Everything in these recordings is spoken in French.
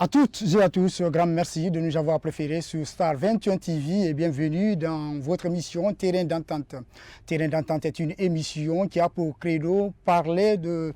À toutes et à tous, un grand merci de nous avoir préférés sur Star 21 TV et bienvenue dans votre émission Terrain d'entente. Terrain d'entente est une émission qui a pour credo parler de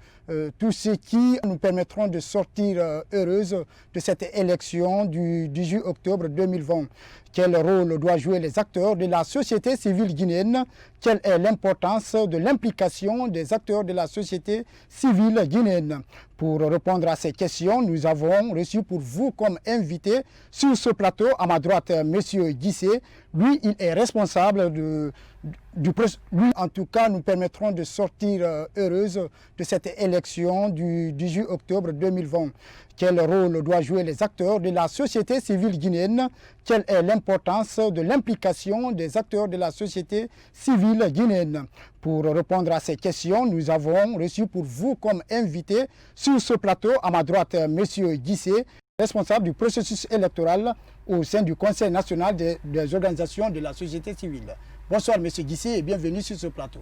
tout ce qui nous permettront de sortir heureuses de cette élection du 18 octobre 2020. Quel rôle doivent jouer les acteurs de la société civile guinéenne? Quelle est l'importance de l'implication des acteurs de la société civile guinéenne? Pour répondre à ces questions, nous avons reçu pour vous comme invité sur ce plateau, à ma droite, M. Guissé. Lui, il est responsable lui, en tout cas, nous permettrons de sortir heureuses de cette élection du 18 octobre 2020. Quel rôle doivent jouer les acteurs de la société civile guinéenne? Quelle est l'importance de l'implication des acteurs de la société civile guinéenne? Pour répondre à ces questions, nous avons reçu pour vous comme invité sur ce plateau, à ma droite, M. Guissé, responsable du processus électoral au sein du Conseil national des organisations de la société civile. Bonsoir M. Guissé et bienvenue sur ce plateau.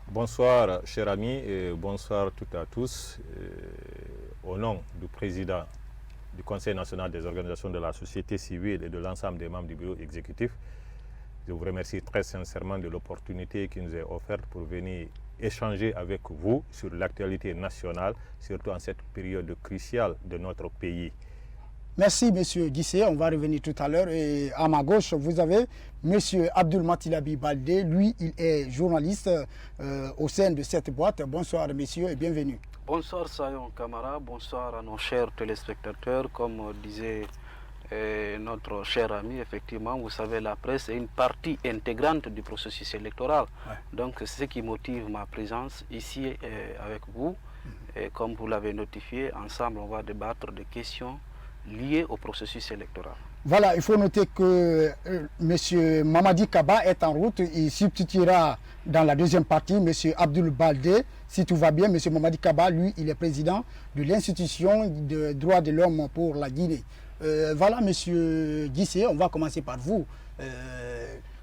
Bonsoir chers amis et bonsoir toutes et à tous. Au nom du président du Conseil national des organisations de la société civile et de l'ensemble des membres du bureau exécutif, je vous remercie très sincèrement de l'opportunité qui nous est offerte pour venir échanger avec vous sur l'actualité nationale, surtout en cette période cruciale de notre pays. Merci M. Guissé, on va revenir tout à l'heure. Et à ma gauche, vous avez M. Abdul-Matilabi Baldé. Lui, il est journaliste au sein de cette boîte. Bonsoir messieurs et bienvenue. Bonsoir Sayon Kamara, bonsoir à nos chers téléspectateurs. Comme disait notre cher ami, effectivement, vous savez, la presse est une partie intégrante du processus électoral. Ouais. Donc c'est ce qui motive ma présence ici avec vous. Et comme vous l'avez notifié, ensemble on va débattre de questions liées au processus électoral. Voilà, il faut noter que M. Mamadi Kaba est en route. Il substituera dans la deuxième partie M. Abdul Baldé. Si tout va bien, M. Mamadi Kaba, lui, il est président de l'institution de droits de l'homme pour la Guinée. Voilà, M. Guissé, on va commencer par vous.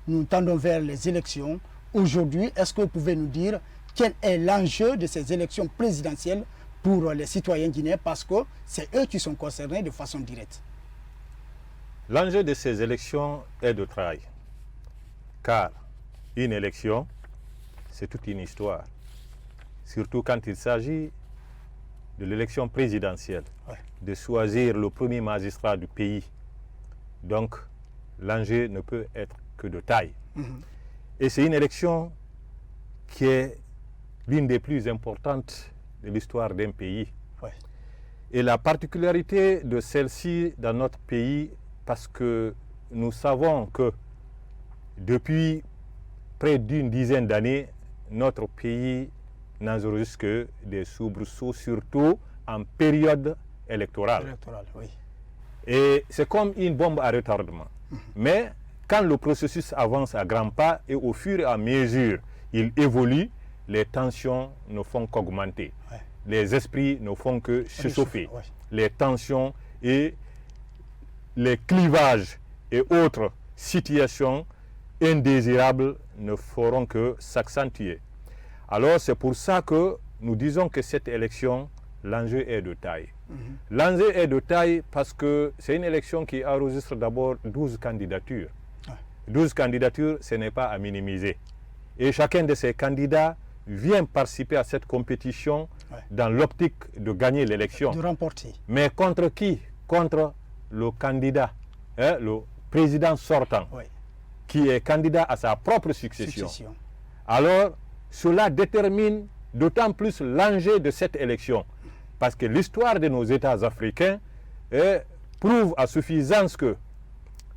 Nous tendons vers les élections. Aujourd'hui, est-ce que vous pouvez nous dire quel est l'enjeu de ces élections présidentielles pour les citoyens guinéens, parce que c'est eux qui sont concernés de façon directe? L'enjeu de ces élections est de taille, car une élection, c'est toute une histoire, surtout quand il s'agit de l'élection présidentielle, de choisir le premier magistrat du pays. Donc, l'enjeu ne peut être que de taille. Et c'est une élection qui est l'une des plus importantes de l'histoire d'un pays. Et la particularité de celle-ci dans notre pays, parce que nous savons que depuis près d'une dizaine d'années, notre pays n'enregistre que des soubresauts, surtout en période électorale. Et c'est comme une bombe à retardement. Mais quand le processus avance à grands pas et au fur et à mesure il évolue, les tensions ne font qu'augmenter. Les esprits ne font que se chauffer. Les tensions et les clivages et autres situations indésirables ne feront que s'accentuer. Alors c'est pour ça que nous disons que cette élection, l'enjeu est de taille. L'enjeu est de taille parce que c'est une élection qui enregistre d'abord 12 candidatures. 12 candidatures, ce n'est pas à minimiser. Et chacun de ces candidats vient participer à cette compétition dans l'optique de gagner l'élection. De remporter. Mais contre qui? Contre le candidat, le président sortant, qui est candidat à sa propre succession. Alors, cela détermine d'autant plus l'enjeu de cette élection. Parce que l'histoire de nos États africains prouve à suffisance que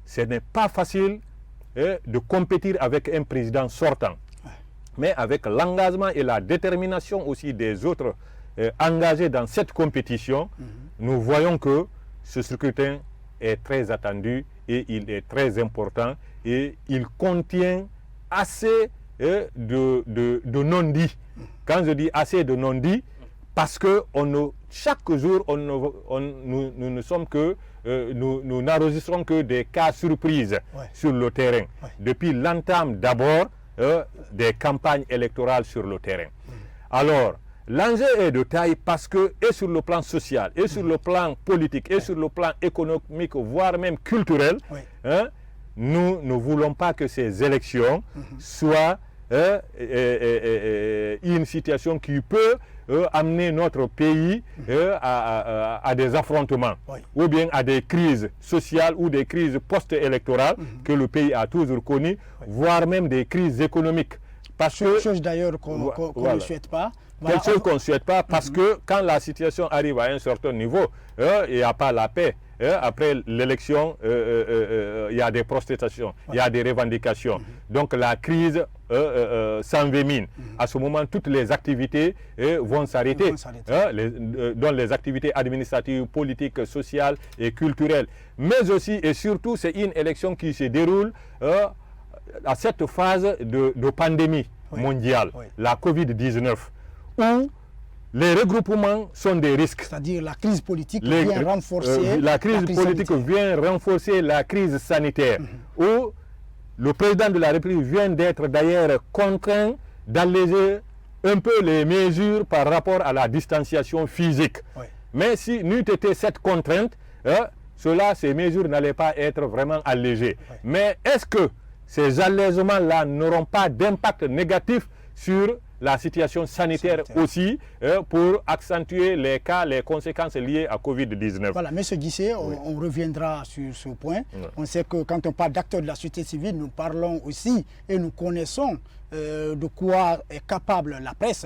ce n'est pas facile de compétir avec un président sortant. Mais avec l'engagement et la détermination aussi des autres engagés dans cette compétition, nous voyons que ce scrutin est très attendu et il est très important et il contient assez de non-dits. Quand je dis assez de non-dits, parce que chaque jour, nous ne sommes que, nous n'enregistrons que des cas surprises sur le terrain. Depuis l'entame d'abord des campagnes électorales sur le terrain. Alors, L'enjeu est de taille parce que, et sur le plan social, et sur le plan politique, et sur le plan économique, voire même culturel, hein, nous ne voulons pas que ces élections soient une situation qui peut amener notre pays à des affrontements, ou bien à des crises sociales ou des crises post-électorales que le pays a toujours connues, voire même des crises économiques. Quelque chose d'ailleurs qu'on ne souhaite pas. Quelque chose qu'on ne souhaite pas parce que quand la situation arrive à un certain niveau, il n'y a pas la paix. Après l'élection, il y a des protestations, il y a des revendications. Donc la crise s'envenime. À ce moment, toutes les activités vont s'arrêter. Dans les activités administratives, politiques, sociales et culturelles. Mais aussi et surtout, c'est une élection qui se déroule à cette phase de pandémie mondiale, la Covid-19, où les regroupements sont des risques. C'est-à-dire la crise politique vient renforcer la crise politique vient renforcer la crise sanitaire, où le président de la République vient d'être d'ailleurs contraint d'alléger un peu les mesures par rapport à la distanciation physique. Mais si n'eût été cette contrainte, ces mesures n'allaient pas être vraiment allégées. Mais est-ce que ces allègements-là n'auront pas d'impact négatif sur la situation sanitaire aussi, pour accentuer les cas, les conséquences liées à Covid-19. Voilà, M. Guissé, on reviendra sur ce point. On sait que quand on parle d'acteurs de la société civile, nous parlons aussi et nous connaissons de quoi est capable la presse.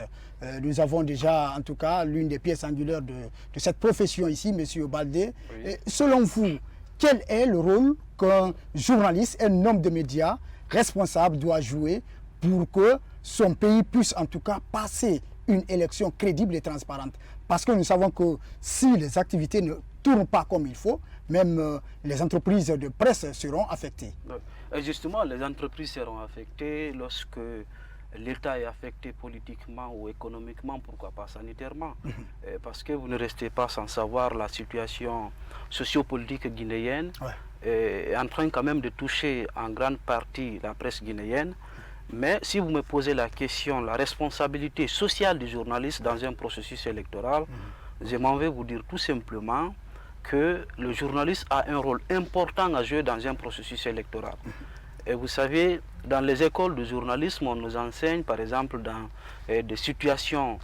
Nous avons déjà, en tout cas, l'une des pièces angulaires de cette profession ici, M. Baldé. Selon vous, quel est le rôle qu'un journaliste, un homme de médias responsable doit jouer pour que son pays puisse en tout cas passer une élection crédible et transparente? Parce que nous savons que si les activités ne tournent pas comme il faut, même les entreprises de presse seront affectées. Et justement, les entreprises seront affectées lorsque l'État est affecté politiquement ou économiquement, pourquoi pas sanitairement. Parce que vous ne restez pas sans savoir la situation sociopolitique guinéenne est en train quand même de toucher en grande partie la presse guinéenne. Mais si vous me posez la question, la responsabilité sociale du journaliste dans un processus électoral, je m'en vais vous dire tout simplement que le journaliste a un rôle important à jouer dans un processus électoral. Et vous savez, dans les écoles de journalisme, on nous enseigne, par exemple, dans des situations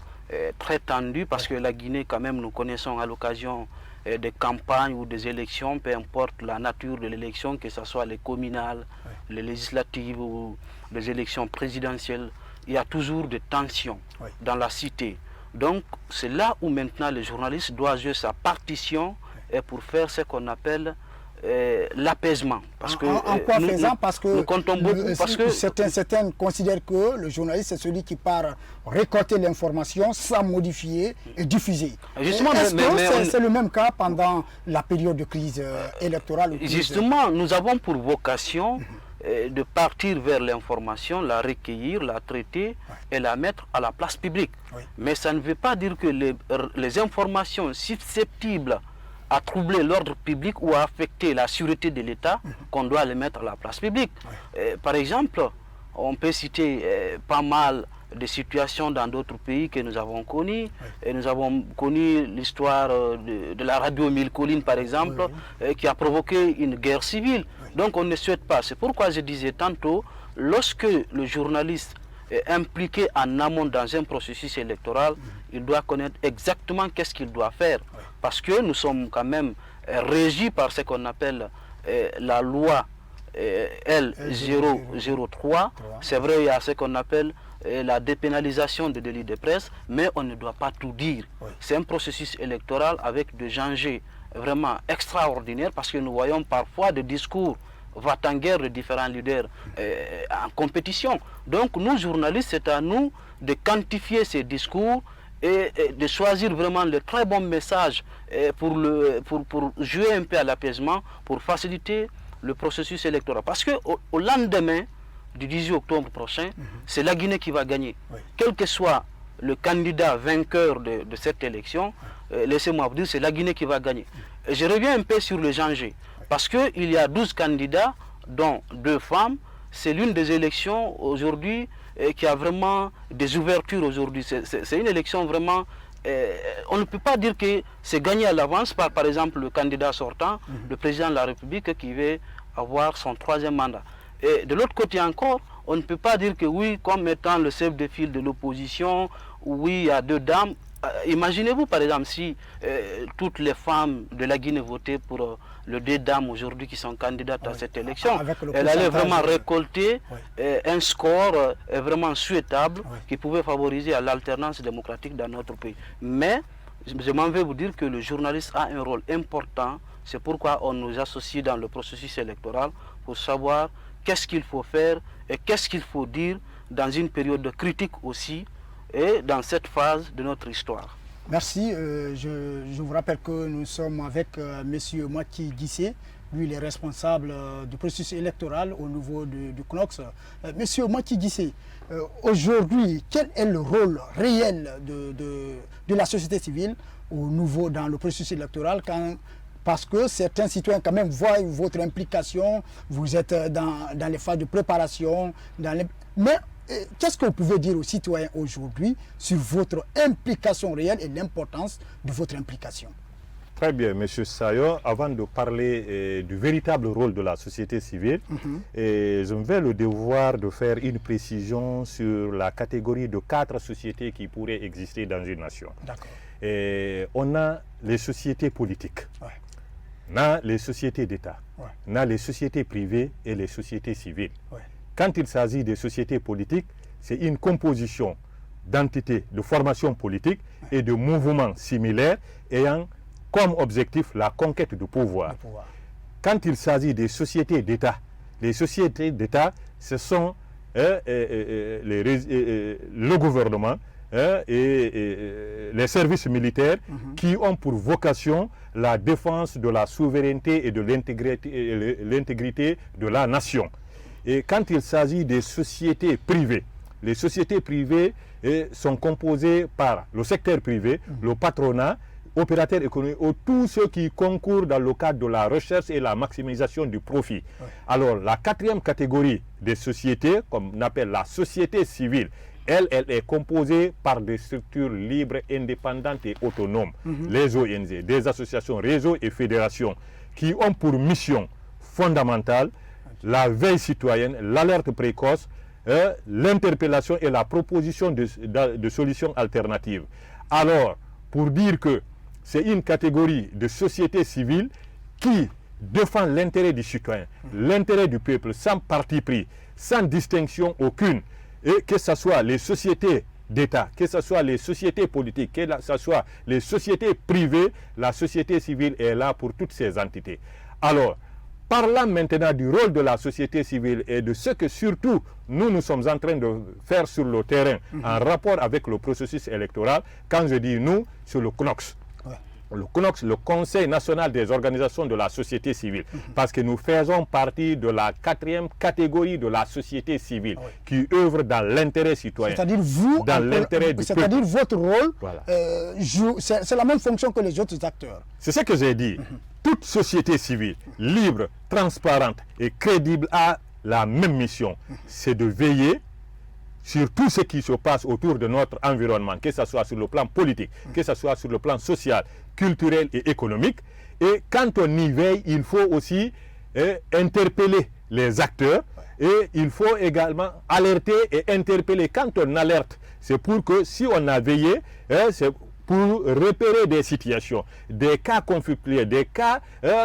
très tendues, parce que la Guinée, quand même, nous connaissons à l'occasion des campagnes ou des élections, peu importe la nature de l'élection, que ce soit les communales, les législatives ou les élections présidentielles, il y a toujours des tensions dans la cité. Donc c'est là où maintenant le journaliste doit jouer sa partition pour faire ce qu'on appelle l'apaisement. En quoi faisant? Parce que nous comptons beaucoup. Parce que certains considèrent que le journaliste c'est celui qui part récolter l'information sans modifier et diffuser. Est-ce que c'est le même cas pendant la période de crise électorale? Justement, nous avons pour vocation de partir vers l'information, la recueillir, la traiter et la mettre à la place publique. Mais ça ne veut pas dire que les informations susceptibles à troubler l'ordre public ou à affecter la sûreté de l'État, qu'on doit les mettre à la place publique. Par exemple, on peut citer pas mal de situations dans d'autres pays que nous avons connues. Et nous avons connu l'histoire de la radio Mille Collines, par exemple, qui a provoqué une guerre civile. Donc on ne souhaite pas. C'est pourquoi je disais tantôt, lorsque le journaliste est impliqué en amont dans un processus électoral, il doit connaître exactement qu'est-ce qu'il doit faire. Parce que nous sommes quand même régis par ce qu'on appelle la loi L003. C'est vrai, il y a ce qu'on appelle la dépénalisation des délits de presse, mais on ne doit pas tout dire. C'est un processus électoral avec des enjeux vraiment extraordinaires, parce que nous voyons parfois des discours va-t-en-guerre de différents leaders en compétition. Donc nous, journalistes, c'est à nous de quantifier ces discours et de choisir vraiment le très bon message pour jouer un peu à l'apaisement, pour faciliter le processus électoral. Parce qu'au lendemain du 18 octobre prochain, c'est la Guinée qui va gagner. Quel que soit le candidat vainqueur de cette élection, laissez-moi vous dire, c'est la Guinée qui va gagner. Et je reviens un peu sur les enjeux. Parce qu'il y a 12 candidats, dont 2 femmes. C'est l'une des élections aujourd'hui qui a vraiment des ouvertures aujourd'hui. C'est une élection vraiment... on ne peut pas dire que c'est gagné à l'avance par exemple le candidat sortant, le président de la République qui veut avoir son 3e mandat. Et de l'autre côté encore, on ne peut pas dire que oui, comme étant le chef de file de l'opposition, oui, il y a 2 dames. Imaginez-vous par exemple si toutes les femmes de la Guinée votaient pour les 2 dames aujourd'hui qui sont candidates à cette élection. Elle allait vraiment récolter un score vraiment souhaitable qui pouvait favoriser l'alternance démocratique dans notre pays. Mais je m'en vais vous dire que le journaliste a un rôle important. C'est pourquoi on nous associe dans le processus électoral pour savoir qu'est-ce qu'il faut faire et qu'est-ce qu'il faut dire dans une période de critique aussi et dans cette phase de notre histoire. Merci. Je vous rappelle que nous sommes avec M. Maki Guissé. Lui, il est responsable du processus électoral au niveau du CNOX. Monsieur Maki Guissé, aujourd'hui, quel est le rôle réel de la société civile dans le processus électoral parce que certains citoyens quand même voient votre implication, vous êtes dans les phases de préparation, mais qu'est-ce que vous pouvez dire aux citoyens aujourd'hui sur votre implication réelle et l'importance de votre implication? Très bien, M. Sayo. Avant de parler du véritable rôle de la société civile, je me fais le devoir de faire une précision sur la catégorie de 4 sociétés qui pourraient exister dans une nation. On a les sociétés politiques, on a les sociétés d'État, on a les sociétés privées et les sociétés civiles. Quand il s'agit des sociétés politiques, c'est une composition d'entités de formation politique et de mouvements similaires ayant comme objectif la conquête du pouvoir. Quand il s'agit des sociétés d'État, les sociétés d'État, ce sont le gouvernement et les services militaires qui ont pour vocation la défense de la souveraineté et de l'intégrité de la nation. Et quand il s'agit des sociétés privées, les sociétés privées sont composées par le secteur privé, le patronat, opérateurs économiques, ou tous ceux qui concourent dans le cadre de la recherche et la maximisation du profit. Alors, la 4e catégorie des sociétés, comme on appelle la société civile, elle est composée par des structures libres, indépendantes et autonomes, les ONG, des associations, réseaux et fédérations, qui ont pour mission fondamentale la veille citoyenne, l'alerte précoce, l'interpellation et la proposition de solutions alternatives. Alors, pour dire que c'est une catégorie de société civile qui défend l'intérêt du citoyen, l'intérêt du peuple, sans parti pris, sans distinction aucune, et que ce soit les sociétés d'État, que ce soit les sociétés politiques, que ce soit les sociétés privées, la société civile est là pour toutes ces entités. Alors, parlant maintenant du rôle de la société civile et de ce que surtout nous sommes en train de faire sur le terrain en rapport avec le processus électoral, quand je dis nous, c'est le CNOX. Le CNOX, le Conseil national des organisations de la société civile, parce que nous faisons partie de la 4e catégorie de la société civile qui œuvre dans l'intérêt citoyen. C'est-à-dire vous, dans l'intérêt du peuple. C'est-à-dire votre rôle, c'est la même fonction que les autres acteurs. C'est ce que j'ai dit. Toute société civile, libre, transparente et crédible a la même mission. C'est de veiller sur tout ce qui se passe autour de notre environnement, que ce soit sur le plan politique, que ce soit sur le plan social, culturel et économique. Et quand on y veille, il faut aussi interpeller les acteurs et il faut également alerter et interpeller. Quand on alerte, c'est pour que si on a veillé, c'est pour repérer des situations, des cas conflictuels, des cas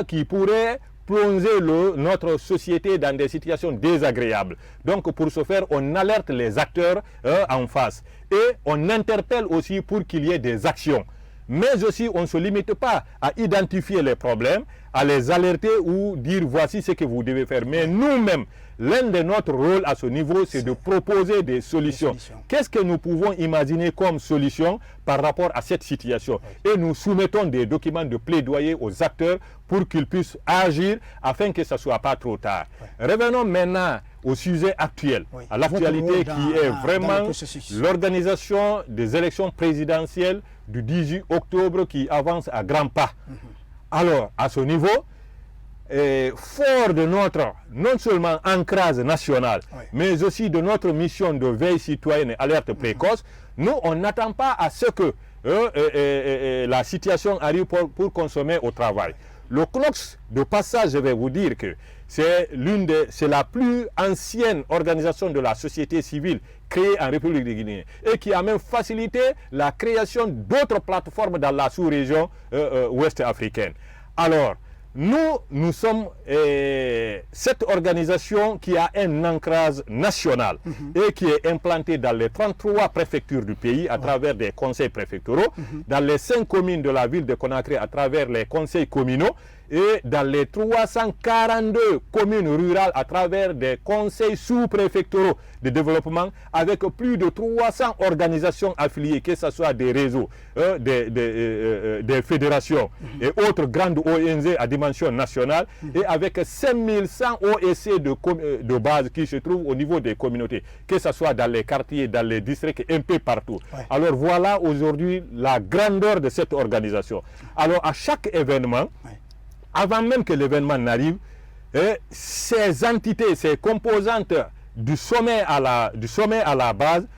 qui pourraient plonger notre société dans des situations désagréables. Donc pour ce faire, on alerte les acteurs en face et on interpelle aussi pour qu'il y ait des actions. Mais aussi, on ne se limite pas à identifier les problèmes, à les alerter ou dire voici ce que vous devez faire. Mais nous-mêmes, l'un de notre rôle à ce niveau, c'est de proposer des solutions. Qu'est-ce que nous pouvons imaginer comme solution par rapport à cette situation? Et nous soumettons des documents de plaidoyer aux acteurs pour qu'ils puissent agir afin que ce ne soit pas trop tard. Revenons maintenant au sujet actuel, à l'actualité qui est vraiment l'organisation des élections présidentielles du 18 octobre qui avance à grands pas. Alors, à ce niveau, fort de notre, non seulement ancrage national, mais aussi de notre mission de veille citoyenne et alerte précoce, nous, on n'attend pas à ce que la situation arrive pour consommer au travail. Le CNOSS, de passage, je vais vous dire que c'est la plus ancienne organisation de la société civile créée en République de Guinée et qui a même facilité la création d'autres plateformes dans la sous-région ouest africaine. Alors, nous sommes cette organisation qui a un ancrage national et qui est implantée dans les 33 préfectures du pays à travers des conseils préfectoraux, dans les 5 communes de la ville de Conakry à travers les conseils communaux et dans les 342 communes rurales à travers des conseils sous-préfectoraux de développement avec plus de 300 organisations affiliées, que ce soit des réseaux, des fédérations et autres grandes ONG à dimension nationale et avec 5100 OSC de base qui se trouvent au niveau des communautés, que ce soit dans les quartiers, dans les districts, un peu partout. Alors voilà aujourd'hui la grandeur de cette organisation. Alors à chaque événement, avant même que l'événement n'arrive, ces entités, ces composantes du sommet à la base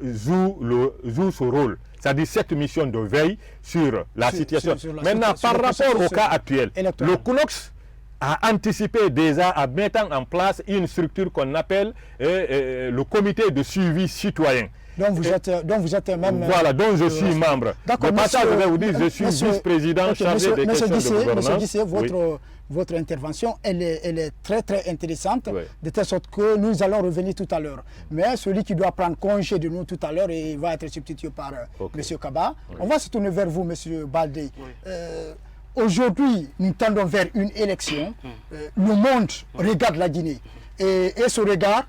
jouent ce rôle. C'est-à-dire cette mission de veille sur la situation. Maintenant, par rapport au cas actuel, le CNOSS a anticipé déjà en mettant en place une structure qu'on appelle le comité de suivi citoyen. Donc vous êtes même... Voilà, dont je suis membre. D'accord, je vais vous dire, je suis vice-président chargé des questions de gouvernance. Monsieur Guissé, votre intervention, elle est très très intéressante, de telle sorte que nous allons revenir tout à l'heure. Mais celui qui doit prendre congé de nous tout à l'heure et va être substitué par Monsieur Kaba, on va se tourner vers vous, Monsieur Baldé. Aujourd'hui, nous tendons vers une élection. Le monde regarde la Guinée et ce regard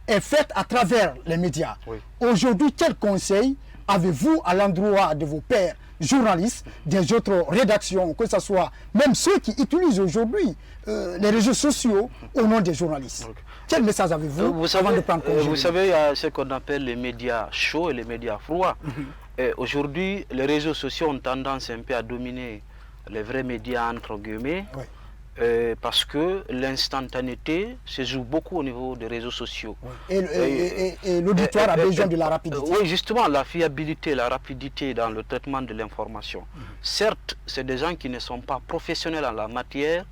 est faite à travers les médias. Aujourd'hui, quel conseil avez-vous à l'endroit de vos pairs journalistes, des autres rédactions, que ce soit même ceux qui utilisent aujourd'hui les réseaux sociaux au nom des journalistes? Quel message avez-vous avant de prendre congé? Vous savez, il y a ce qu'on appelle les médias chauds et les médias froids. Aujourd'hui, les réseaux sociaux ont tendance un peu à dominer les vrais médias, entre guillemets. Parce que l'instantanéité se joue beaucoup au niveau des réseaux sociaux. Et l'auditoire a besoin de la rapidité. Oui, justement, la fiabilité, la rapidité dans le traitement de l'information. Certes, c'est des gens qui ne sont pas professionnels en la matière,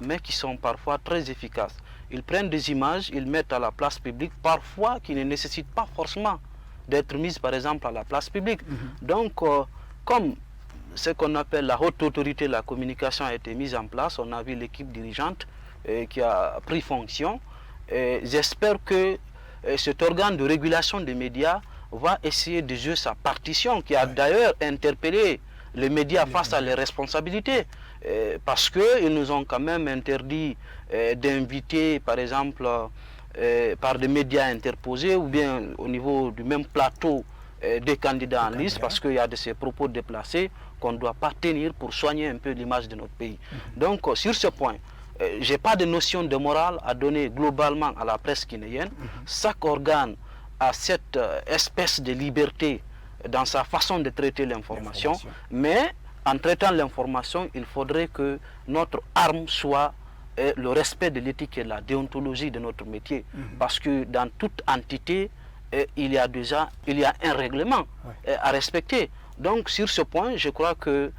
mais qui sont parfois très efficaces. Ils prennent des images, ils mettent à la place publique, parfois qui ne nécessitent pas forcément d'être mises, par exemple, à la place publique. Donc, comme ce qu'on appelle la haute autorité de la communication a été mise en place, on a vu l'équipe dirigeante qui a pris fonction. J'espère que cet organe de régulation des médias va essayer de jouer sa partition, qui a d'ailleurs interpellé les médias face à les responsabilités, parce qu'ils nous ont quand même interdit d'inviter, par exemple, par des médias interposés, ou bien au niveau du même plateau, des candidats en liste, parce qu'il y a de ces propos déplacés qu'on ne doit pas tenir pour soigner un peu l'image de notre pays. Donc, sur ce point, je n'ai pas de notion de morale à donner globalement à la presse guinéenne. Chaque organe a cette espèce de liberté dans sa façon de traiter l'information, mais en traitant l'information, il faudrait que notre arme soit le respect de l'éthique et de la déontologie de notre métier, parce que dans toute entité, il y a un règlement à respecter. Donc sur ce point, je crois que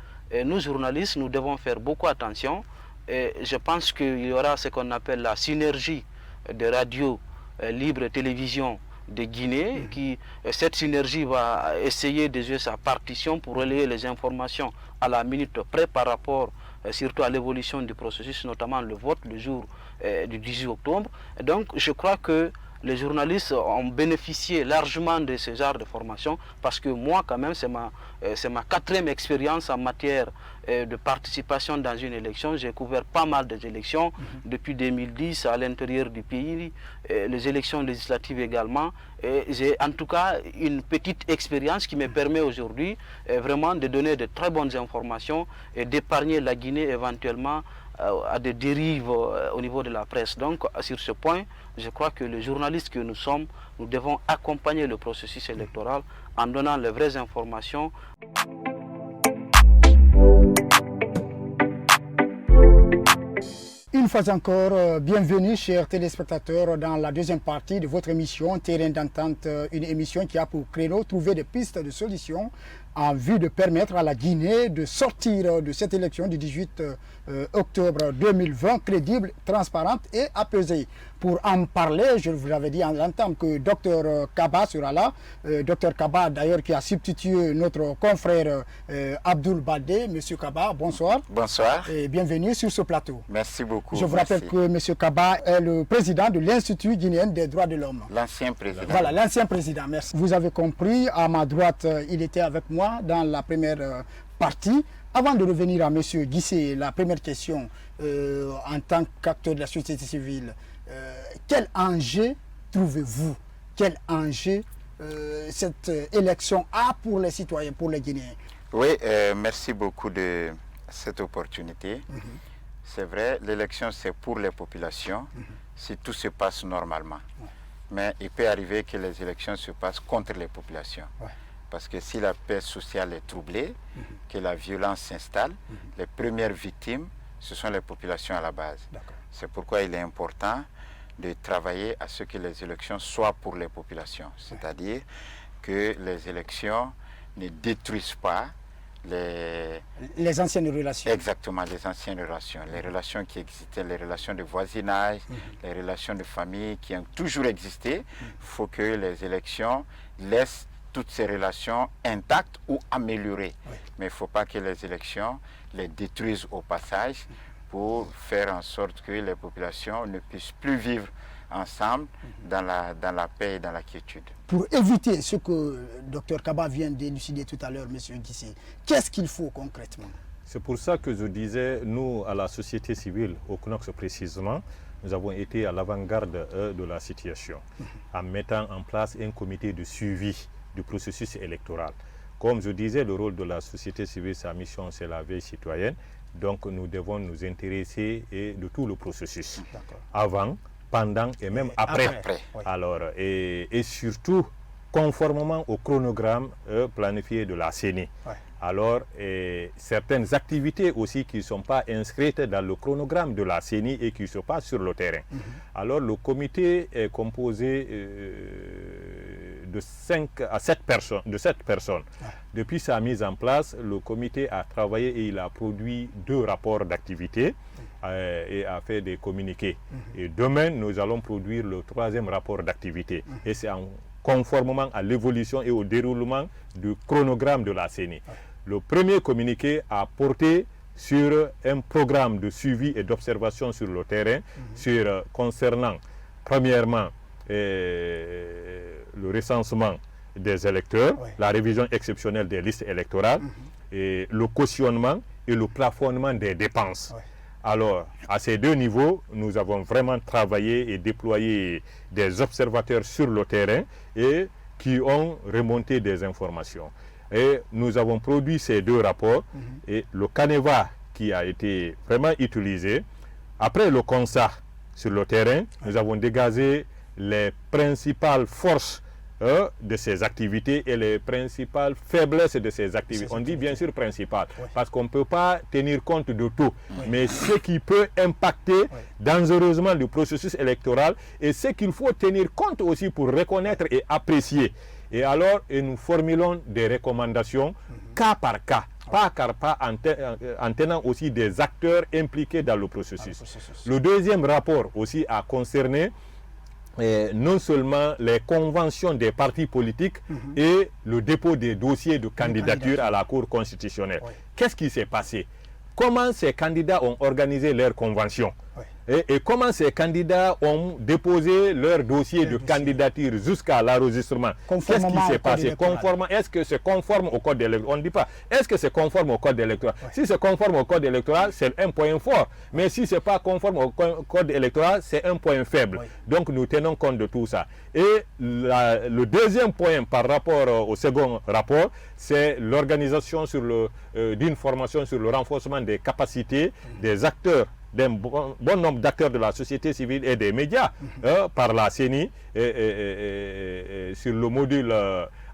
nous journalistes, nous devons faire beaucoup attention. Je pense qu'il y aura ce qu'on appelle la synergie de radio libre et télévision de Guinée. Cette synergie va essayer de jouer sa partition pour relayer les informations à la minute près par rapport surtout à l'évolution du processus, notamment le vote le jour du 18 octobre. Et donc je crois que les journalistes ont bénéficié largement de ce genre de formation, parce que moi quand même c'est ma 4e expérience en matière de participation dans une élection. J'ai couvert pas mal d'élections depuis 2010 à l'intérieur du pays, les élections législatives également. J'ai en tout cas une petite expérience qui me permet aujourd'hui vraiment de donner de très bonnes informations et d'épargner la Guinée éventuellement à des dérives au niveau de la presse. Donc sur ce point, je crois que les journalistes que nous sommes, nous devons accompagner le processus électoral en donnant les vraies informations. Une Une fois encore, bienvenue chers téléspectateurs dans la deuxième partie de votre émission Terrain d'entente, une émission qui a pour créneau trouver des pistes de solutions en vue de permettre à la Guinée de sortir de cette élection du 18 octobre 2020 crédible, transparente et apaisée. Pour en parler, je vous avais dit en l'entame que Dr Kaba sera là. Dr Kaba d'ailleurs qui a substitué notre confrère Abdoul Badé. Monsieur Kaba, bonsoir. Bonsoir. Et bienvenue sur ce plateau. Merci beaucoup. Je vous rappelle que Monsieur Kaba est le président de l'Institut guinéen des droits de l'homme. L'ancien président. Voilà, l'ancien président, merci. Vous avez compris, à ma droite, il était avec moi dans la première partie. Avant de revenir à Monsieur Guissé, la première question, en tant qu'acteur de la société civile, quel enjeu trouvez-vous? Quel enjeu cette élection a pour les citoyens, pour les Guinéens? Oui, merci beaucoup de cette opportunité. C'est vrai, l'élection c'est pour les populations, si tout se passe normalement. Mais il peut arriver que les élections se passent contre les populations. Parce que si la paix sociale est troublée, que la violence s'installe, les premières victimes, ce sont les populations à la base. C'est pourquoi il est important de travailler à ce que les élections soient pour les populations. C'est-à-dire que les élections ne détruisent pas les anciennes relations. Exactement, les anciennes relations. Les relations qui existaient, les relations de voisinage, les relations de famille qui ont toujours existé. Il faut que les élections laissent toutes ces relations intactes ou améliorées. Mais il ne faut pas que les élections les détruisent au passage pour faire en sorte que les populations ne puissent plus vivre ensemble dans la paix et dans la quiétude. Pour éviter ce que Dr Kaba vient d'élucider tout à l'heure, M. Guissé, qu'est-ce qu'il faut concrètement? C'est pour ça que je disais, nous, à la société civile, au CNOX précisément, nous avons été à l'avant-garde de la situation, en mettant en place un comité de suivi du processus électoral. Comme je disais, le rôle de la société civile, sa mission, c'est la veille citoyenne. Donc nous devons nous intéresser de tout le processus, avant, pendant et même après. Alors, et surtout, conformément au chronogramme planifié de la CENI. Alors, certaines activités aussi qui ne sont pas inscrites dans le chronogramme de la CENI et qui se passent sur le terrain. Alors, le comité est composé de 5 à 7 personnes. Depuis sa mise en place, le comité a travaillé et il a produit 2 rapports d'activité et a fait des communiqués. Et demain, nous allons produire le 3e rapport d'activité. Et c'est conformément à l'évolution et au déroulement du chronogramme de la CENI. Le premier communiqué a porté sur un programme de suivi et d'observation sur le terrain, concernant, premièrement, le recensement des électeurs, la révision exceptionnelle des listes électorales, et le cautionnement et le plafonnement des dépenses. Alors, à ces 2 niveaux, nous avons vraiment travaillé et déployé des observateurs sur le terrain et qui ont remonté des informations. Et nous avons produit ces 2 rapports et le canevas qui a été vraiment utilisé. Après le constat sur le terrain, nous avons dégagé les principales forces de ces activités et les principales faiblesses de ces activités. On dit bien sûr principales, parce qu'on ne peut pas tenir compte de tout, mais ce qui peut impacter dangereusement le processus électoral et ce qu'il faut tenir compte aussi pour reconnaître et apprécier. Et alors, nous formulons des recommandations cas par cas, pas par pas, en tenant aussi des acteurs impliqués dans le processus. Le 2e rapport aussi a concerné non seulement les conventions des partis politiques et le dépôt des dossiers de candidature à la Cour constitutionnelle. Qu'est-ce qui s'est passé? Comment ces candidats ont organisé leurs conventions? Et comment ces candidats ont déposé leur dossier de candidature jusqu'à l'enregistrement? Qu'est-ce qui s'est passé? Est-ce que c'est conforme au code électoral? On ne dit pas. Est-ce que c'est conforme au code électoral? Si c'est conforme au code électoral, c'est un point fort. Mais si ce n'est pas conforme au code électoral, c'est un point faible. Donc nous tenons compte de tout ça. Et le 2e point par rapport au second rapport, c'est l'organisation d'une formation sur le renforcement des capacités des acteurs, d'un bon nombre d'acteurs de la société civile et des médias par la CENI sur le module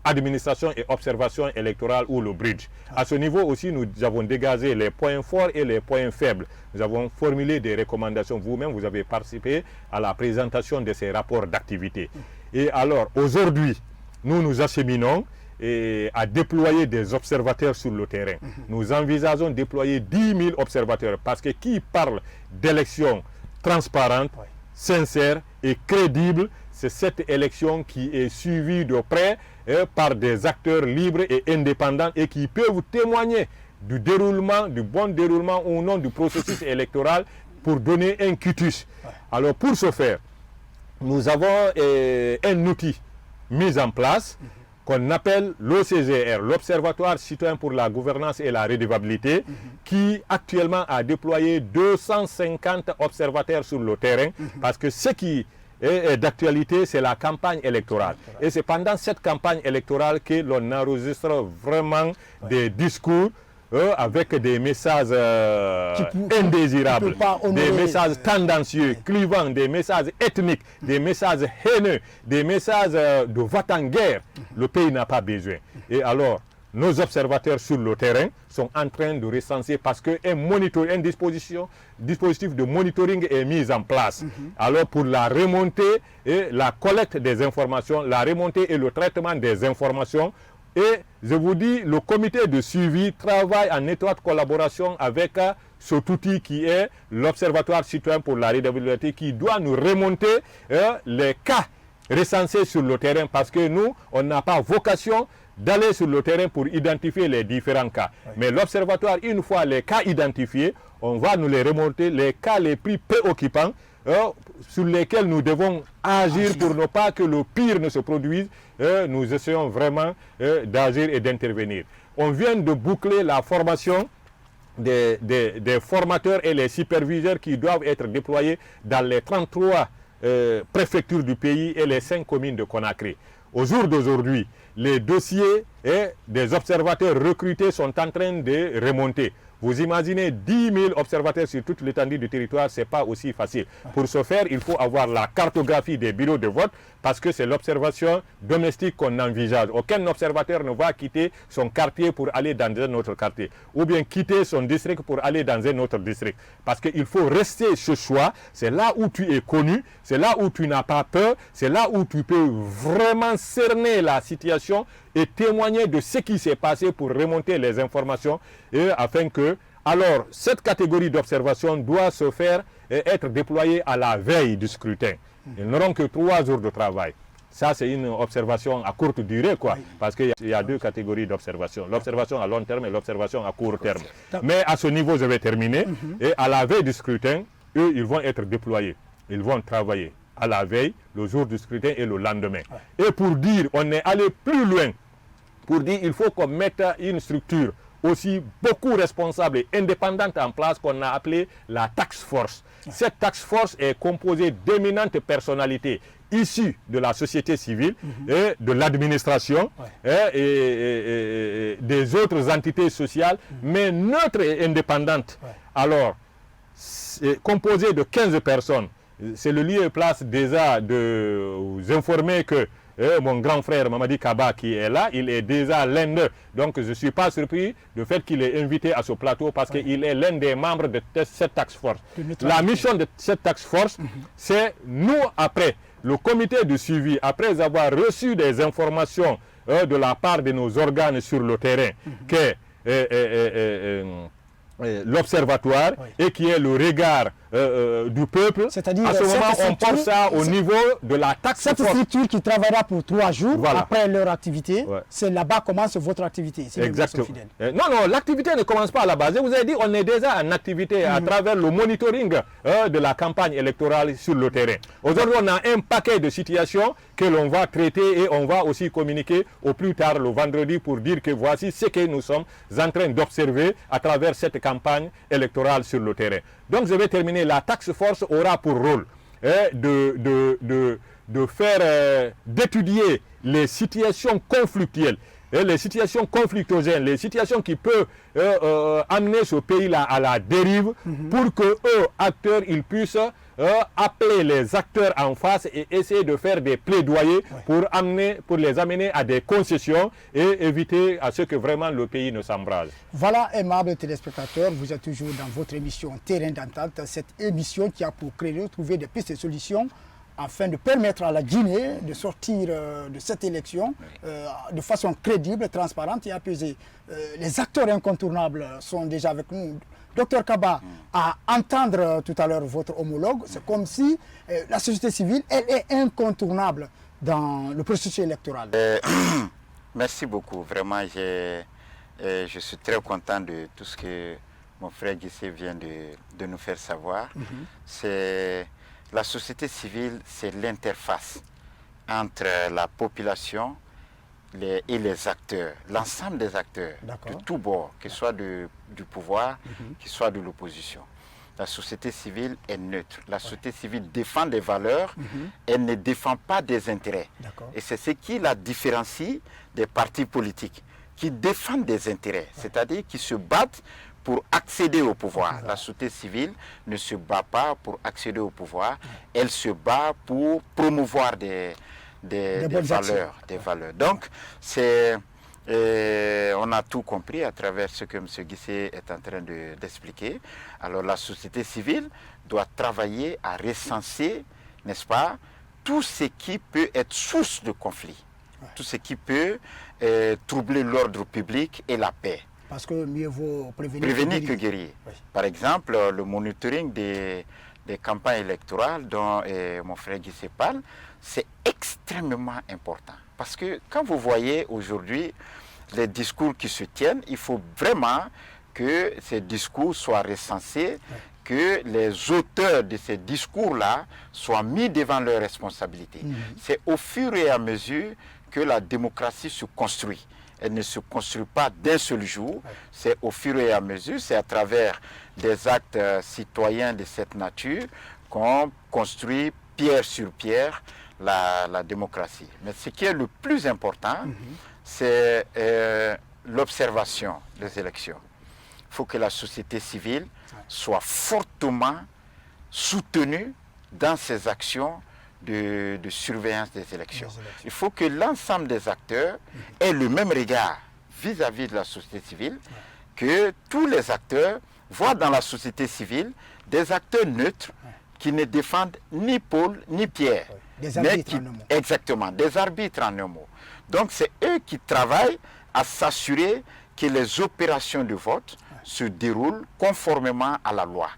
administration et observation électorale ou le bridge. À ce niveau aussi, nous avons dégagé les points forts et les points faibles. Nous avons formulé des recommandations. Vous-même, vous avez participé à la présentation de ces rapports d'activité. Et alors, aujourd'hui, nous nous acheminons à déployer des observateurs sur le terrain. Nous envisageons de déployer 10 000 observateurs parce que qui parle d'élections transparentes, sincères et crédibles, c'est cette élection qui est suivie de près par des acteurs libres et indépendants et qui peuvent témoigner du déroulement, du bon déroulement ou non du processus électoral pour donner un quitus. Alors pour ce faire, nous avons un outil mis en place qu'on appelle l'OCGR, l'Observatoire citoyen pour la gouvernance et la redevabilité, qui actuellement a déployé 250 observateurs sur le terrain, parce que ce qui est d'actualité, c'est la campagne électorale. Et c'est pendant cette campagne électorale que l'on enregistre vraiment des discours avec des messages indésirables, des messages tendancieux, clivants, des messages ethniques, des messages haineux, des messages de va-t-en-guerre. Le pays n'a pas besoin. Et alors, nos observateurs sur le terrain sont en train de recenser parce qu'un dispositif de monitoring est mis en place. Alors pour la remontée et la collecte des informations, la remontée et le traitement des informations. Et je vous dis, le comité de suivi travaille en étroite collaboration avec cet outil qui est l'Observatoire citoyen pour la redevabilité qui doit nous remonter les cas recensés sur le terrain parce que nous, on n'a pas vocation d'aller sur le terrain pour identifier les différents cas. Mais l'Observatoire, une fois les cas identifiés, on va nous les remonter, les cas les plus préoccupants sur lesquels nous devons agir pour ne pas que le pire ne se produise. Nous essayons vraiment d'agir et d'intervenir. On vient de boucler la formation des formateurs et les superviseurs qui doivent être déployés dans les 33 préfectures du pays et les 5 communes de Conakry. Au jour d'aujourd'hui, les dossiers des observateurs recrutés sont en train de remonter. Vous imaginez 10 000 observateurs sur toute l'étendue du territoire, ce n'est pas aussi facile. Pour ce faire, il faut avoir la cartographie des bureaux de vote parce que c'est l'observation domestique qu'on envisage. Aucun observateur ne va quitter son quartier pour aller dans un autre quartier ou bien quitter son district pour aller dans un autre district. Parce qu'il faut rester ce choix, c'est là où tu es connu, c'est là où tu n'as pas peur, c'est là où tu peux vraiment cerner la situation et témoigner de ce qui s'est passé pour remonter les informations afin que, alors, cette catégorie d'observation doit se faire et être déployée à la veille du scrutin. Ils n'auront que 3 jours de travail. Ça, c'est une observation à courte durée, quoi, parce qu'il y a 2 catégories d'observation. L'observation à long terme et l'observation à court terme. Mais à ce niveau, je vais terminer. Et à la veille du scrutin, eux, ils vont être déployés. Ils vont travailler à la veille, le jour du scrutin et le lendemain. Et pour dire, on est allé plus loin. Pour dire, il faut qu'on mette une structure aussi beaucoup responsable et indépendante en place qu'on a appelée la task force. Cette task force est composée d'éminentes personnalités issues de la société civile et de l'administration et des autres entités sociales, mais neutres et indépendantes. Alors, c'est composé de 15 personnes. C'est le lieu et place déjà de vous informer que mon grand frère Mamadi Kaba qui est là, il est déjà l'un d'eux. Donc je ne suis pas surpris du fait qu'il est invité à ce plateau parce qu'il est l'un des membres de cette task force. La mission de cette task force, c'est nous, après le comité de suivi, après avoir reçu des informations de la part de nos organes sur le terrain, que l'observatoire et qui est le regard du peuple. C'est-à-dire à ce moment, on porte ça au niveau de la task force. Cette structure qui travaillera pour 3 jours après leur activité, c'est là-bas commence votre activité. Exactement. Non, l'activité ne commence pas à la base. Je vous ai dit, on est déjà en activité à travers le monitoring de la campagne électorale sur le terrain. Aujourd'hui, on a un paquet de situations que l'on va traiter et on va aussi communiquer au plus tard le vendredi pour dire que voici ce que nous sommes en train d'observer à travers cette campagne électorale sur le terrain. Donc je vais terminer. La task force aura pour rôle d'étudier les situations conflictuelles et les situations conflictogènes, les situations qui peuvent amener ce pays-là à la dérive, pour que eux, acteurs, ils puissent appeler les acteurs en face et essayer de faire des plaidoyers pour les amener à des concessions et éviter à ce que vraiment le pays ne s'embrase. Voilà, aimables téléspectateurs, vous êtes toujours dans votre émission Terrain d'entente, cette émission qui a pour créer trouver des pistes de solutions afin de permettre à la Guinée de sortir de cette élection de façon crédible, transparente et apaisée. Les acteurs incontournables sont déjà avec nous. Docteur Kaba, à entendre tout à l'heure votre homologue, c'est comme si la société civile, elle est incontournable dans le processus électoral. Merci beaucoup. Vraiment, je suis très content de tout ce que mon frère Guissé vient de nous faire savoir. C'est la société civile, c'est l'interface entre la population et les acteurs, l'ensemble des acteurs de tous bords, que ce soit du pouvoir, que ce soit de l'opposition. La société civile est neutre. La société civile défend des valeurs, elle ne défend pas des intérêts. Et c'est ce qui la différencie des partis politiques, qui défendent des intérêts, c'est-à-dire qui se battent pour accéder au pouvoir. La société civile ne se bat pas pour accéder au pouvoir, elle se bat pour promouvoir des valeurs. Donc, on a tout compris à travers ce que M. Guissé est en train d'expliquer. Alors, la société civile doit travailler à recenser, n'est-ce pas, tout ce qui peut être source de conflit, tout ce qui peut troubler l'ordre public et la paix. Parce que mieux vaut prévenir que guérir. Par exemple, le monitoring des campagnes électorales dont mon frère Guissé parle, c'est extrêmement important. Parce que quand vous voyez aujourd'hui les discours qui se tiennent, il faut vraiment que ces discours soient recensés, que les auteurs de ces discours-là soient mis devant leurs responsabilités. C'est au fur et à mesure que la démocratie se construit. Elle ne se construit pas d'un seul jour, c'est au fur et à mesure, c'est à travers des actes citoyens de cette nature qu'on construit pierre sur pierre la démocratie. Mais ce qui est le plus important, c'est l'observation des élections. Il faut que la société civile soit fortement soutenue dans ses actions de surveillance des élections. Il faut que l'ensemble des acteurs aient le même regard vis-à-vis de la société civile, que tous les acteurs voient dans la société civile des acteurs neutres qui ne défendent ni Paul ni Pierre. Des arbitres en un mot. Exactement, des arbitres en un mot. Donc c'est eux qui travaillent à s'assurer que les opérations de vote se déroulent conformément à la loi.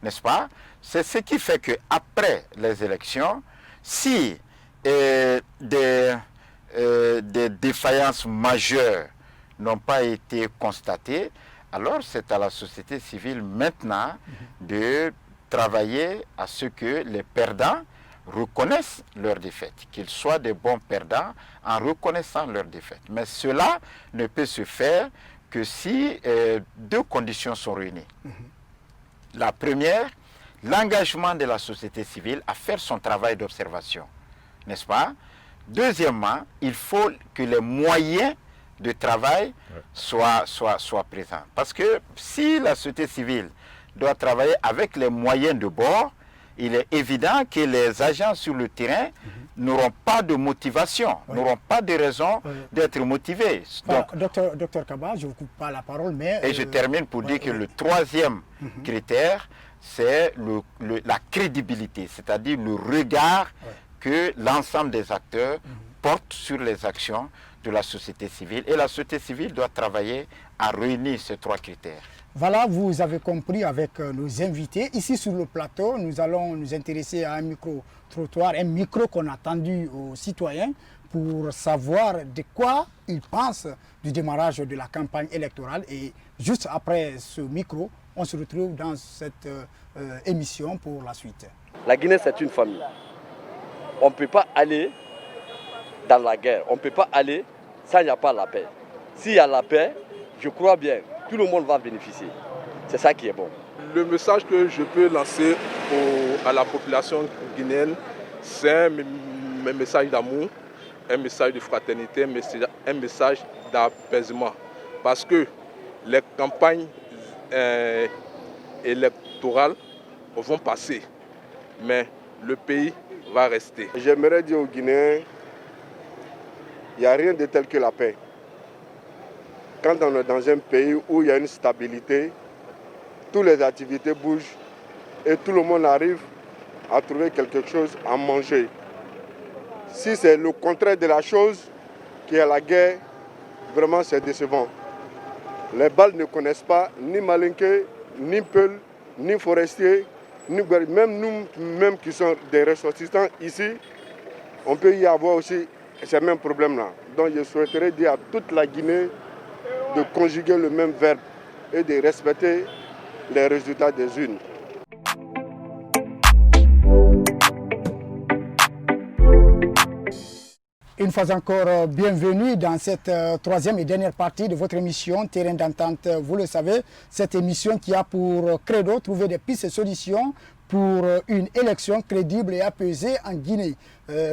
N'est-ce pas? C'est ce qui fait qu'après les élections, si des défaillances majeures n'ont pas été constatées, alors c'est à la société civile maintenant de travailler à ce que les perdants reconnaissent leur défaite, qu'ils soient des bons perdants en reconnaissant leur défaite. Mais cela ne peut se faire que si deux conditions sont réunies. La première, l'engagement de la société civile à faire son travail d'observation, n'est-ce pas? Deuxièmement, il faut que les moyens de travail soient présents. Parce que si la société civile doit travailler avec les moyens de bord, il est évident que les agents sur le terrain n'auront pas de motivation, n'auront pas de raison d'être motivés. Donc, docteur Kaba, je ne vous coupe pas la parole, mais... Et je termine pour dire que le troisième critère, c'est la crédibilité, c'est-à-dire le regard que l'ensemble des acteurs portent sur les actions de la société civile. Et la société civile doit travailler à réunir ces trois critères. Voilà, vous avez compris avec nos invités. Ici sur le plateau, nous allons nous intéresser à un micro-trottoir, un micro qu'on a tendu aux citoyens pour savoir de quoi ils pensent du démarrage de la campagne électorale. Et juste après ce micro, on se retrouve dans cette émission pour la suite. La Guinée, c'est une famille. On ne peut pas aller dans la guerre. On ne peut pas aller sans il n'y a pas la paix. S'il y a la paix, je crois bien, tout le monde va bénéficier. C'est ça qui est bon. Le message que je peux lancer à la population guinéenne, c'est un message d'amour, un message de fraternité, un message d'apaisement. Parce que les campagnes électorales vont passer, mais le pays va rester. J'aimerais dire aux Guinéens, il n'y a rien de tel que la paix. Quand on est dans un pays où il y a une stabilité, toutes les activités bougent et tout le monde arrive à trouver quelque chose à manger. Si c'est le contraire de la chose, qui est la guerre, vraiment c'est décevant. Les Balles ne connaissent pas ni Malinké, ni Peul, ni Forestier, ni même nous-mêmes qui sommes des ressortissants ici, on peut y avoir aussi ces mêmes problèmes-là. Donc je souhaiterais dire à toute la Guinée de conjuguer le même verbe et de respecter les résultats des urnes. Une fois encore, bienvenue dans cette troisième et dernière partie de votre émission Terrain d'entente. Vous le savez, cette émission qui a pour credo trouver des pistes et solutions pour une élection crédible et apaisée en Guinée.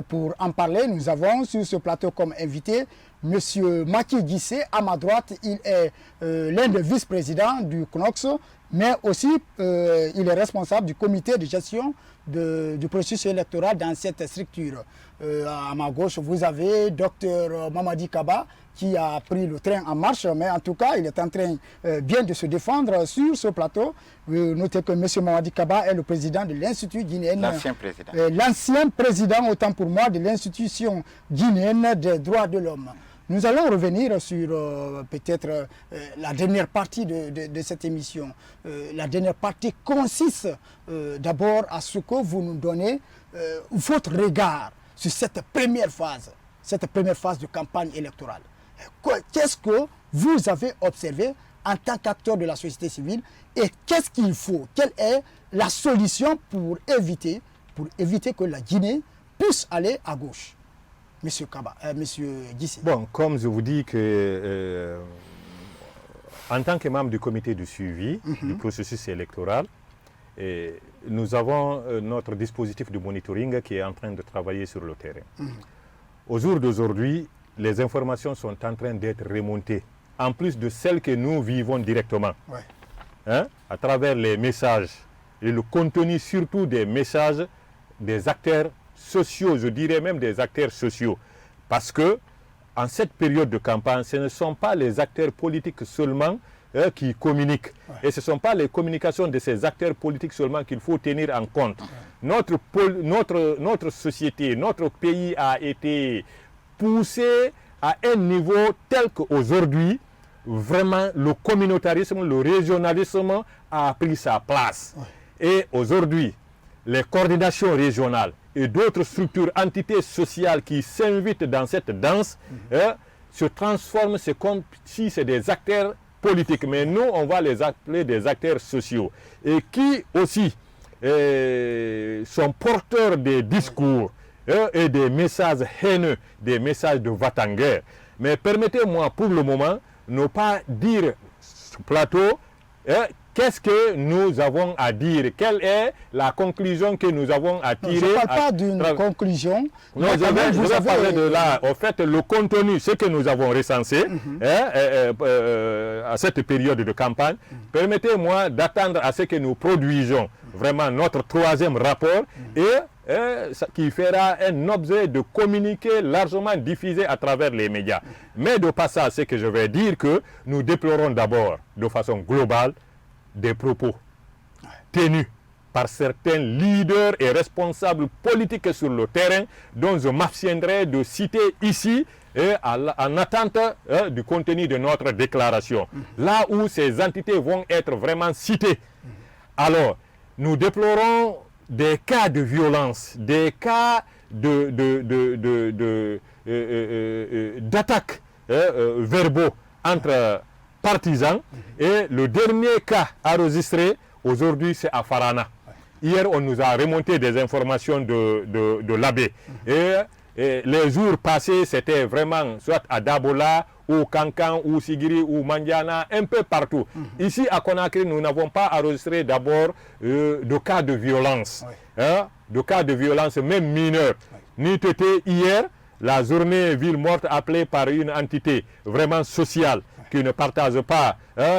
Pour en parler, nous avons sur ce plateau comme invité M. Macky Guissé. À ma droite, il est l'un des vice-présidents du CNOX, mais aussi il est responsable du comité de gestion du processus électoral dans cette structure. À ma gauche, vous avez Dr Mamadi Kaba qui a pris le train en marche, mais en tout cas, il est en train bien de se défendre sur ce plateau. Notez que M. Mamadi Kaba est le président de l'Institut guinéen. L'ancien président. L'ancien président, autant pour moi, de l'institution guinéenne des droits de l'homme. Nous allons revenir sur peut-être la dernière partie de cette émission. La dernière partie consiste d'abord à ce que vous nous donnez votre regard sur cette première phase de campagne électorale. Qu'est-ce que vous avez observé en tant qu'acteur de la société civile et qu'est-ce qu'il faut? Quelle est la solution pour éviter que la Guinée puisse aller à gauche? Monsieur Kaba, Monsieur Guissé. Bon, comme je vous dis que en tant que membre du comité de suivi du processus électoral, nous avons notre dispositif de monitoring qui est en train de travailler sur le terrain. Au jour d'aujourd'hui, les informations sont en train d'être remontées, en plus de celles que nous vivons directement, à travers les messages et le contenu surtout des messages des acteurs sociaux, je dirais même des acteurs sociaux. Parce que en cette période de campagne, ce ne sont pas les acteurs politiques seulement qui communiquent. Et ce ne sont pas les communications de ces acteurs politiques seulement qu'il faut tenir en compte. Notre société, notre pays a été poussé à un niveau tel qu'aujourd'hui, vraiment le communautarisme, le régionalisme a pris sa place. Et aujourd'hui, les coordinations régionales et d'autres structures, entités sociales qui s'invitent dans cette danse se transforment, c'est comme si c'est des acteurs politiques. Mais nous, on va les appeler des acteurs sociaux. Et qui aussi sont porteurs des discours et des messages haineux, des messages de va-t-en-guerre. Mais permettez-moi pour le moment ne pas dire sur le plateau qu'est-ce que nous avons à dire, quelle est la conclusion que nous avons à tirer. Je ne parle pas d'une conclusion. Non, je vais parler de là, en fait, le contenu, ce que nous avons recensé à cette période de campagne. Permettez-moi d'attendre à ce que nous produisons vraiment notre troisième rapport qui fera un objet de communiquer largement diffusé à travers les médias. Mais de passage, ce que je vais dire que nous déplorons d'abord de façon globale des propos tenus par certains leaders et responsables politiques sur le terrain dont je m'abstiendrai de citer ici en attente du contenu de notre déclaration. Là où ces entités vont être vraiment citées. Alors, nous déplorons des cas de violence, des cas d'attaques verbaux entre partisans. Et le dernier cas enregistré aujourd'hui, c'est à Farana. Hier, on nous a remonté des informations de l'Abbé. Et les jours passés, c'était vraiment soit à Dabola, ou Kankan, ou Sigiri, ou Mandiana, un peu partout. Ici, à Conakry, nous n'avons pas enregistré d'abord de cas de violence. De cas de violence, même mineurs. Ni hier, la journée ville morte appelée par une entité vraiment sociale qui ne partage pas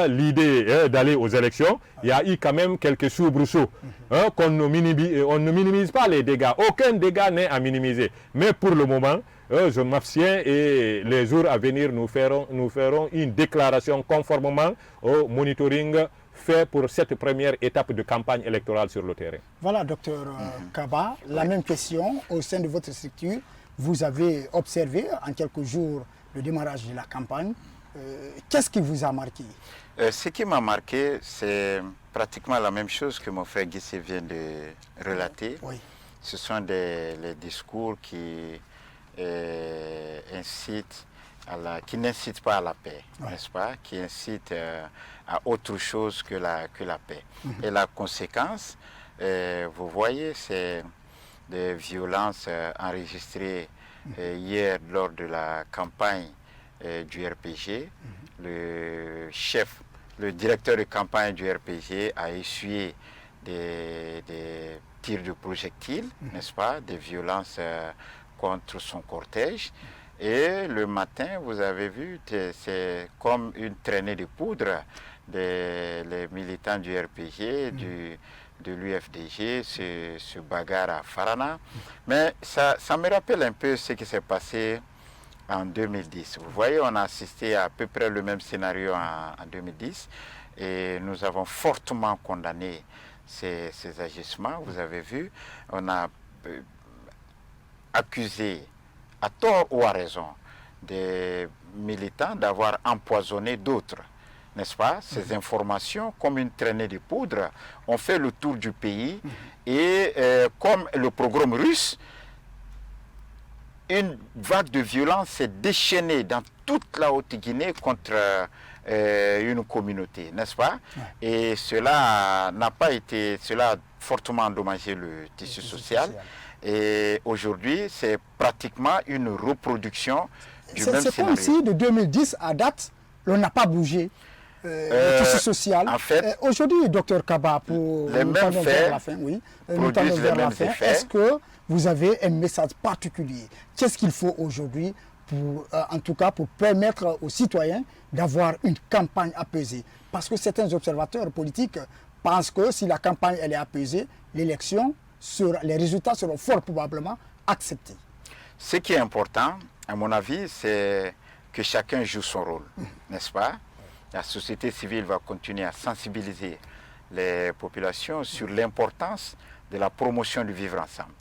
l'idée d'aller aux élections, il y a eu quand même quelques soubresauts. On ne minimise pas les dégâts. Aucun dégât n'est à minimiser. Mais pour le moment, je m'abstiens et les jours à venir, nous ferons une déclaration conformément au monitoring fait pour cette première étape de campagne électorale sur le terrain. Voilà, docteur Kaba, la même question au sein de votre structure. Vous avez observé en quelques jours le démarrage de la campagne. Qu'est-ce qui vous a marqué? Ce qui m'a marqué, c'est pratiquement la même chose que mon frère Guissé vient de relater. Oui. Ce sont les discours qui n'incitent pas à la paix, n'est-ce pas? Qui incitent à autre chose que la paix. Et la conséquence, vous voyez, c'est des violences enregistrées hier lors de la campagne du RPG. Le directeur de campagne du RPG a essuyé des tirs de projectiles, n'est-ce pas, des violences contre son cortège. Et le matin, vous avez vu, c'est comme une traînée de poudre. Les militants du RPG, de l'UFDG, se bagarrent à Farana. Mais ça me rappelle un peu ce qui s'est passé en 2010. Vous voyez, on a assisté à peu près le même scénario en 2010 et nous avons fortement condamné ces agissements. Vous avez vu, on a accusé, à tort ou à raison, des militants d'avoir empoisonné d'autres. N'est-ce pas? Ces informations, comme une traînée de poudre, ont fait le tour du pays et comme le pogrom russe, une vague de violence s'est déchaînée dans toute la Haute-Guinée contre une communauté, n'est-ce pas? Et cela cela a fortement endommagé le tissu social. Et aujourd'hui, c'est pratiquement une reproduction du même scénario. C'est comme si de 2010 à date, l'on n'a pas bougé. Le tissu social. En fait, aujourd'hui, docteur Kaba, pour les mêmes faits produisent les mêmes effets. Est-ce que vous avez un message particulier? Qu'est-ce qu'il faut aujourd'hui, en tout cas, pour permettre aux citoyens d'avoir une campagne apaisée? Parce que certains observateurs politiques pensent que si la campagne elle est apaisée, les résultats seront fort probablement acceptés. Ce qui est important, à mon avis, c'est que chacun joue son rôle, n'est-ce pas? La société civile va continuer à sensibiliser les populations sur l'importance de la promotion du vivre ensemble.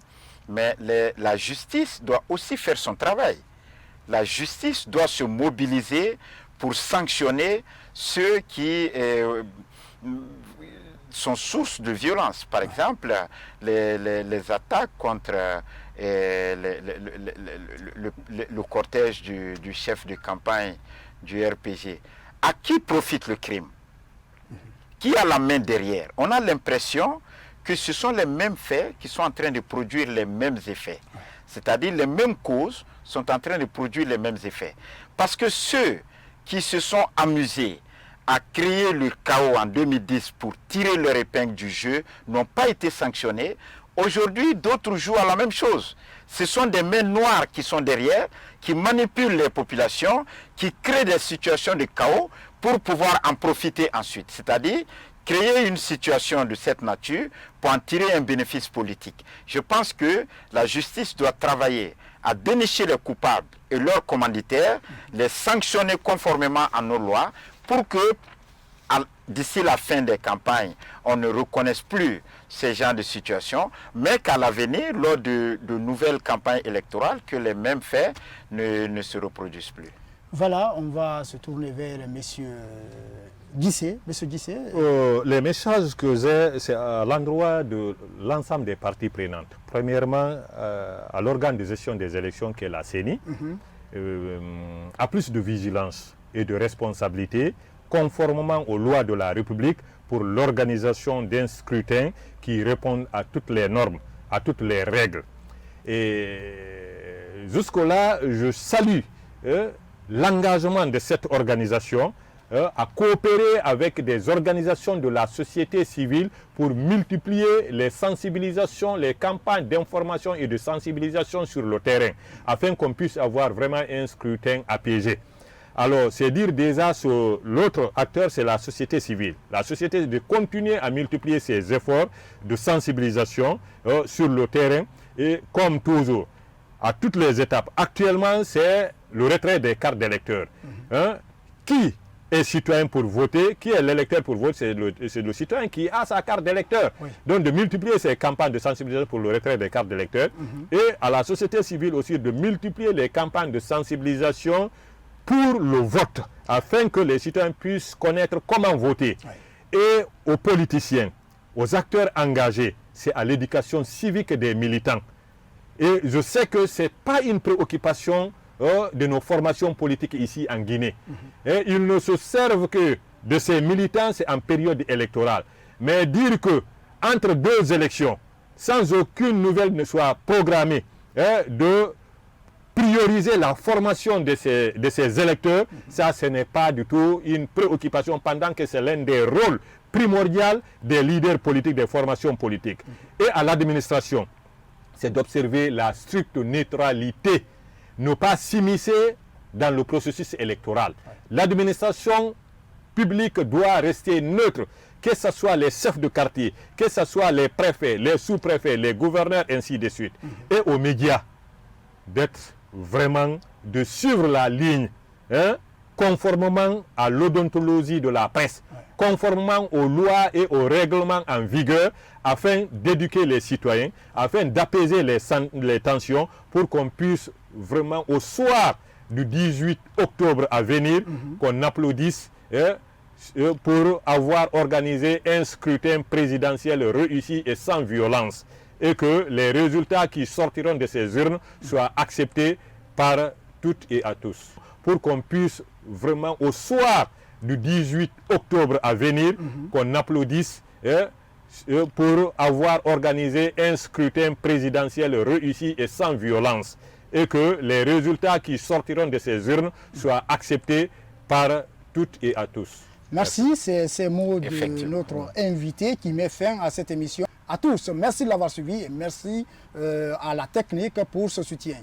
Mais la justice doit aussi faire son travail. La justice doit se mobiliser pour sanctionner ceux qui sont source de violence. Par exemple, les attaques contre le cortège du chef de campagne du RPG. À qui profite le crime? Qui a la main derrière? On a l'impression que ce sont les mêmes faits qui sont en train de produire les mêmes effets. C'est-à-dire les mêmes causes sont en train de produire les mêmes effets. Parce que ceux qui se sont amusés à créer le chaos en 2010 pour tirer leur épingle du jeu n'ont pas été sanctionnés. Aujourd'hui, d'autres jouent à la même chose. Ce sont des mains noires qui sont derrière, qui manipulent les populations, qui créent des situations de chaos pour pouvoir en profiter ensuite. C'est-à-dire créer une situation de cette nature pour en tirer un bénéfice politique. Je pense que la justice doit travailler à dénicher les coupables et leurs commanditaires, les sanctionner conformément à nos lois pour que d'ici la fin des campagnes, on ne reconnaisse plus ces genres de situations, mais qu'à l'avenir, lors de nouvelles campagnes électorales, que les mêmes faits ne se reproduisent plus. Voilà, on va se tourner vers M. Guissé. Monsieur Guissé. Les messages que j'ai, c'est à l'endroit de l'ensemble des parties prenantes. Premièrement, à l'organe de gestion des élections qui est la CENI, à plus de vigilance et de responsabilité, conformément aux lois de la République pour l'organisation d'un scrutin qui répond à toutes les normes, à toutes les règles. Et jusque-là, je salue l'engagement de cette organisation à coopérer avec des organisations de la société civile pour multiplier les sensibilisations, les campagnes d'information et de sensibilisation sur le terrain, afin qu'on puisse avoir vraiment un scrutin apaisé. Alors, c'est dire déjà sur l'autre acteur, c'est la société civile. La société de continuer à multiplier ses efforts de sensibilisation sur le terrain et comme toujours, à toutes les étapes. Actuellement, c'est le retrait des cartes d'électeurs. Qui est citoyen pour voter, qui est l'électeur pour voter, c'est le citoyen qui a sa carte d'électeur. Oui. Donc de multiplier ces campagnes de sensibilisation pour le retrait des cartes d'électeurs et à la société civile aussi de multiplier les campagnes de sensibilisation pour le vote, afin que les citoyens puissent connaître comment voter. Oui. Et aux politiciens, aux acteurs engagés, c'est à l'éducation civique des militants. Et je sais que ce n'est pas une préoccupation de nos formations politiques ici en Guinée. Et ils ne se servent que de ces militants, c'est en période électorale. Mais dire que entre deux élections, sans aucune nouvelle ne soit programmée, de prioriser la formation de ces électeurs, ça ce n'est pas du tout une préoccupation, pendant que c'est l'un des rôles primordiaux des leaders politiques, des formations politiques. Et à l'administration, c'est d'observer la stricte neutralité, ne pas s'immiscer dans le processus électoral. L'administration publique doit rester neutre, que ce soit les chefs de quartier, que ce soit les préfets, les sous-préfets, les gouverneurs, ainsi de suite. Et aux médias, d'être vraiment, de suivre la ligne, conformément à l'odontologie de la presse, conformément aux lois et aux règlements en vigueur, afin d'éduquer les citoyens, afin d'apaiser les tensions, pour qu'on puisse vraiment, au soir du 18 octobre à venir, qu'on applaudisse pour avoir organisé un scrutin présidentiel réussi et sans violence, et que les résultats qui sortiront de ces urnes soient acceptés par toutes et à tous, pour qu'on puisse vraiment, au soir du 18 octobre à venir, qu'on applaudisse pour avoir organisé un scrutin présidentiel réussi et sans violence, et que les résultats qui sortiront de ces urnes soient acceptés par toutes et à tous. Merci, c'est ces mots de notre invité qui met fin à cette émission. À tous, merci de l'avoir suivi et merci à la technique pour ce soutien.